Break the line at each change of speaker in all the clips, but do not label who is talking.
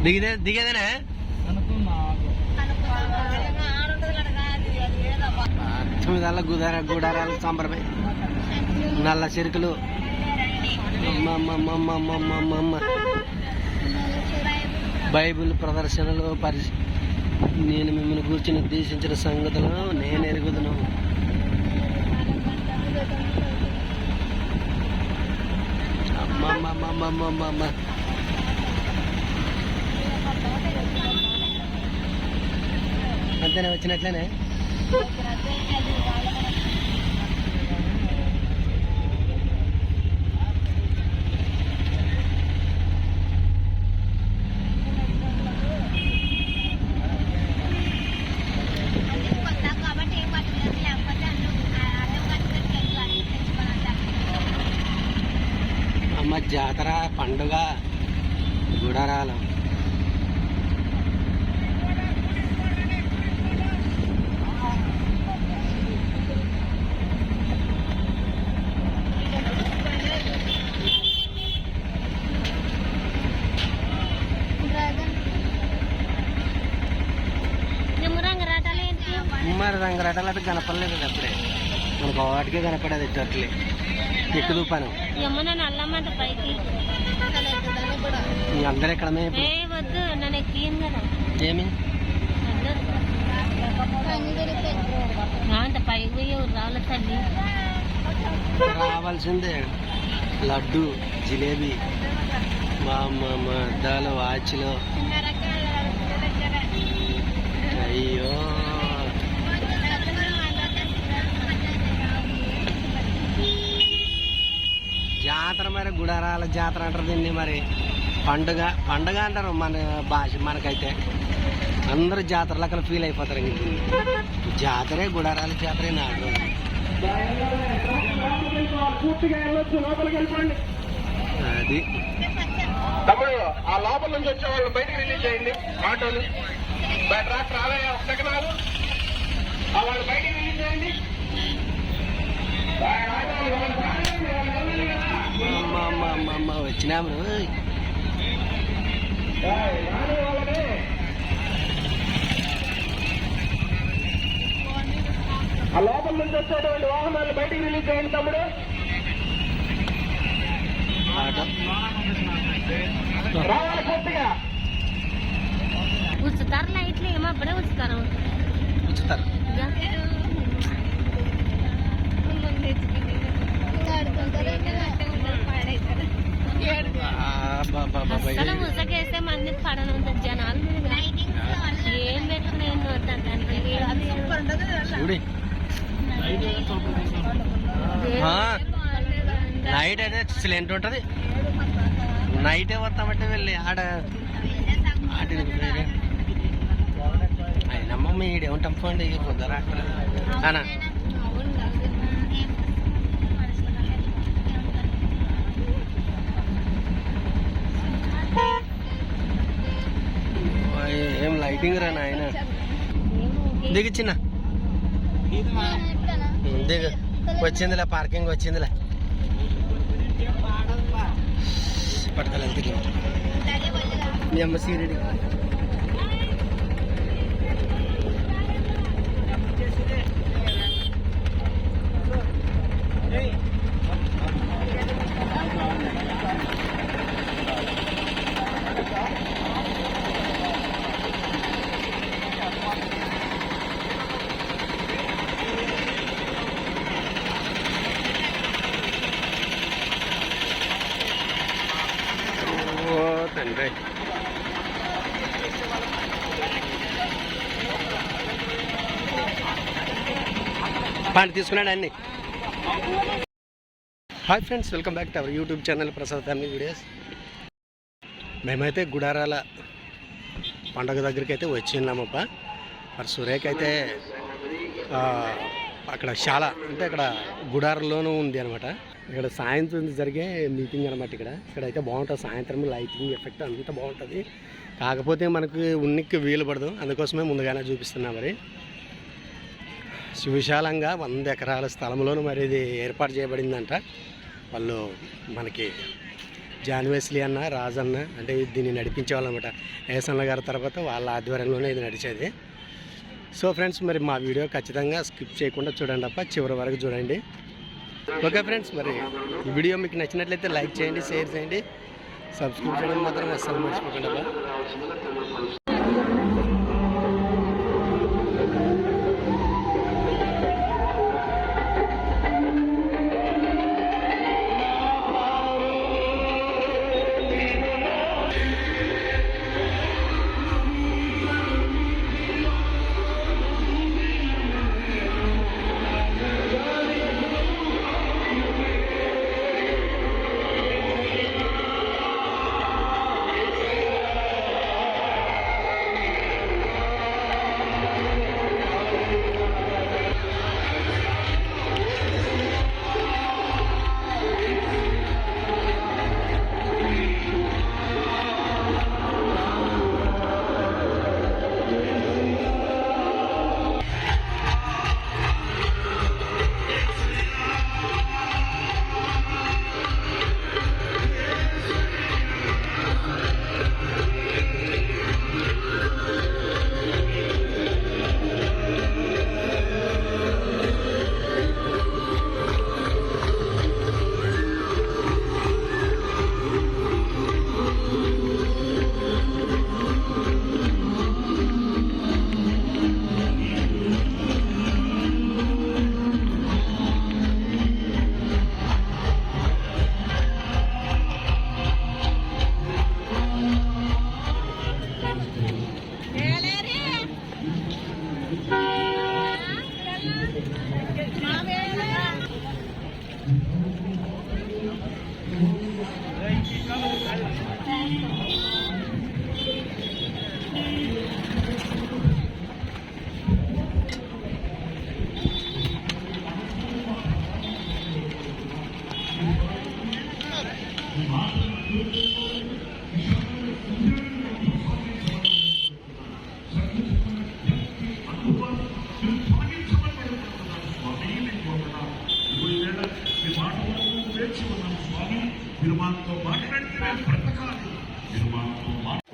దిగేదేనా తొమ్మిదల్ల గుడారాలు సంబరమే నల్ల చెరుకులు బైబిల్ ప్రదర్శనలు నేను మిమ్మల్ని కూర్చుని ఉద్దేశించిన సంగతులను నేను ఎరుగుదును. అమ్మమ్మమ్మమ్మమ్మమ్మ అంతేనే వచ్చినట్లేనే. అమ్మ జాతర పండుగ గుడారాలు మరి రంగరాటాలు అయితే కనపడలేదు కదా అప్పుడే మనకు వాటికే కనపడేది అట్లే ఎక్కువ పని అందరు ఎక్కడ ఏమి రావాల్సిందే లడ్డు జిలేబీ అద్దాలు వాచ్లు. అయ్యో జాతర మరి గుడారాల జాతర అంటారు దీన్ని. మరి పండుగ అంటారు మన భాష. మనకైతే అందరూ జాతరలు అక్కడ ఫీల్ అయిపోతారు. జాతరే గుడారాల జాతరే నాకు అది.
తమ్ముడు ఆ లోపల నుంచి వచ్చే వాళ్ళు బయటకు రిలీజ్ చేయండి. ఆటోలు వాళ్ళు బయటకు రిలీజ్ చేయండి.
వచ్చినాము
ఆ లోపల నుంచి వచ్చేటువంటి వాహనాలు బయటికి రిలీజ్ చేయండి తమ్ముడు. రావాలి పూర్తిగా
ఉచ్చుతారు లైట్లు ఏమో అప్పుడే ఉచ్చుతారు. అసలు ఉసకేస్తే మంది పడను జనాలు ఏం పెట్టుకునే
నైట్ అయితే ఎక్సలెంట్ ఉంటుంది. నైటే వస్తామంటే వెళ్ళి ఆడ అయినమ్మ ఈడేమంటాం పండి పొద్దున అనా ఏం లైటింగ్ రా నాయన. దిగు చిన్న దిగు. వచ్చిందిలే పార్కింగ్ వచ్చిందిలే. పట్టుకోలేదు మీ అమ్మ సీరెడ్డి. తండ్రి పాండి తీసుకున్నాడు అన్ని. Hi friends, welcome back to our YouTube channel Prasad family videos. మేమైతే గుడారాల పండగ దగ్గరికి అయితే వచ్చిన్నామప్ప. మరి సురేఖ అయితే అక్కడ చాలా అంటే అక్కడ గుడారంలోనూ ఉంది అనమాట. ఇక్కడ సాయంత్రం జరిగే మీటింగ్ అనమాట. ఇక్కడైతే బాగుంటుంది. సాయంత్రం లైటింగ్ ఎఫెక్ట్ అంతా బాగుంటుంది. కాకపోతే మనకు ఉన్నికి వీలు పడదు. అందుకోసమే ముందుగానే చూపిస్తున్నా. మరి సువిశాలంగా 100 ఎకరాల స్థలంలోనూ మరి ఇది ఏర్పాటు చేయబడిందంట. వాళ్ళు మనకి జాన్ వెస్లీ అన్న, రాజు అన్న అంటే దీన్ని నడిపించే వాళ్ళనమాట. ఏసన్న గారి తర్వాత వాళ్ళ ఆధ్వర్యంలోనే ఇది నడిచేది. సో ఫ్రెండ్స్, మరి మా వీడియో ఖచ్చితంగా స్కిప్ చేయకుండా చూడండి అప్ప, చివరి వరకు చూడండి. ఓకే ఫ్రెండ్స్, మరి ఈ వీడియో మీకు నచ్చినట్లయితే లైక్ చేయండి, షేర్ చేయండి, సబ్స్క్రైబ్ చేయడం మాత్రం అస్సలు మర్చిపోకండి అప్ప.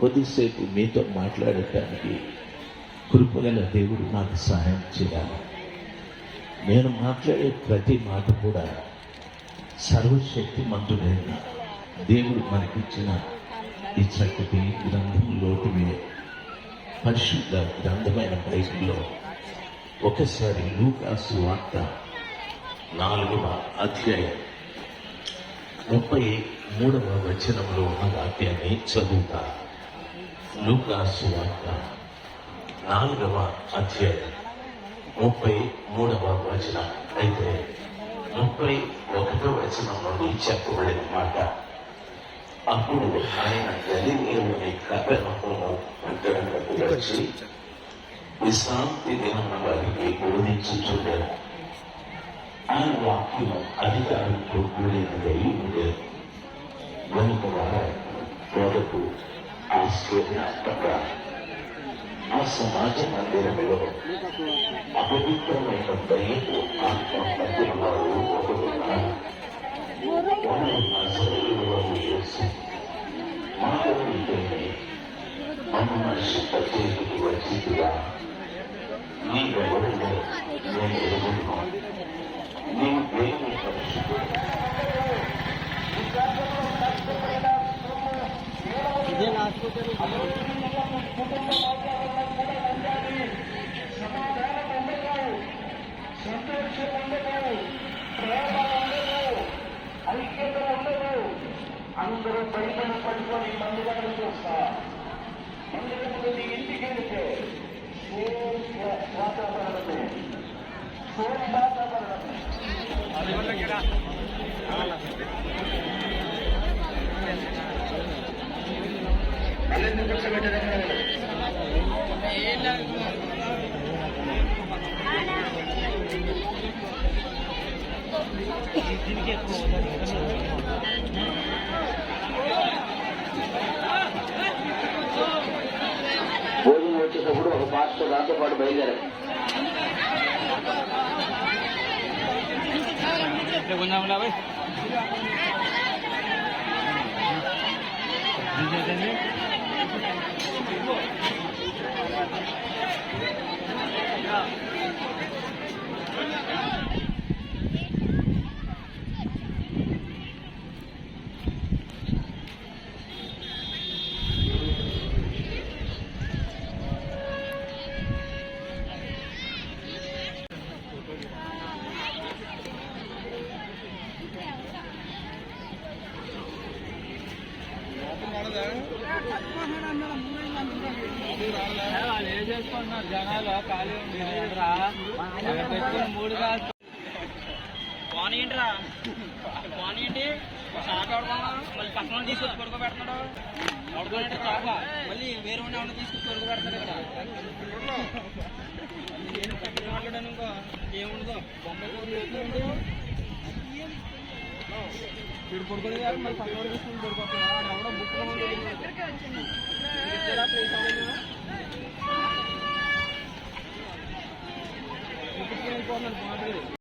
కొద్దిసేపు మీతో మాట్లాడటానికి కృపగల దేవుడు నాకు సహాయం చేయాలి. నేను మాట్లాడే ప్రతి మాట కూడా సర్వశక్తిమంతుడైన దేవుడు మనకిచ్చిన ఈ చక్కటి గ్రంథంలోటివే. పరిశుద్ధ గ్రంథమైన బైబిల్లో ఒకసారి లూకాసు వార్త 4వ అధ్యాయం 33వ వచనంలో ఉన్న వాక్యాన్ని చదువుతా. లూకాసు వార్త 4వ అధ్యాయం 33వ వచనం. అయితే 31వ వచనం నుండి చెప్పబడిన మాట, అప్పుడు ఆయన గలిలయలోని కపెర్నహూము పట్టణమునకు వచ్చి విశ్రాంతి దినమున వారికి బోధించుచుండెను. ఆయన వాక్యం అధికారంతో కూడినదై ఉండేది కనుక వారు ఆశ్చర్యాత్మక ఆ సమాజ మందిరంలో అపవిత్రమైన దయకు ఆత్మ పట్టిన వారు ఒకరున్నారు. వారు నజరేయుడైన యేసు మాటలతోనే మమ్మల్ని శుద్ధచేయుటకు వచ్చితిరా. నీవెవరో నేను ఎరుగుదును. నీవు దేవుని పరిశుద్ధుడు.
అందరూ బయటను పట్టుకొని మందిరాలు చూస్తా. మందిరంలో నీ ఇంటికి వెళ్తే వాతావరణమే భోజనం వచ్చేటప్పుడు ఒక పాస్టర్ దాంతో పాటు బయలుదేరారు.
వాళ్ళు ఏం చేసుకుంటున్నారు జనాలు ఖాళీ ఉంది పెట్టుకుని 3 కాదు పోనీ ఏంటిరా పోనీ ఏంటి షాక్ ఆడుకున్నా మళ్ళీ పక్కన తీసుకొచ్చి పడుకోబెడుతున్నాడు ఆడుకోనంటే చాక మళ్ళీ వేరే ఉండి ఏమన్నా తీసుకొచ్చి పడుకోబెడతాడు ఇక్కడ నేను పక్కన మాట్లాడాను ఇంకో ఏముండదు బొమ్మ వీడు పడుకునే కాదు మళ్ళీ పక్కన తీసుకుని పడుకోతున్నాడు ఎవడో బుక్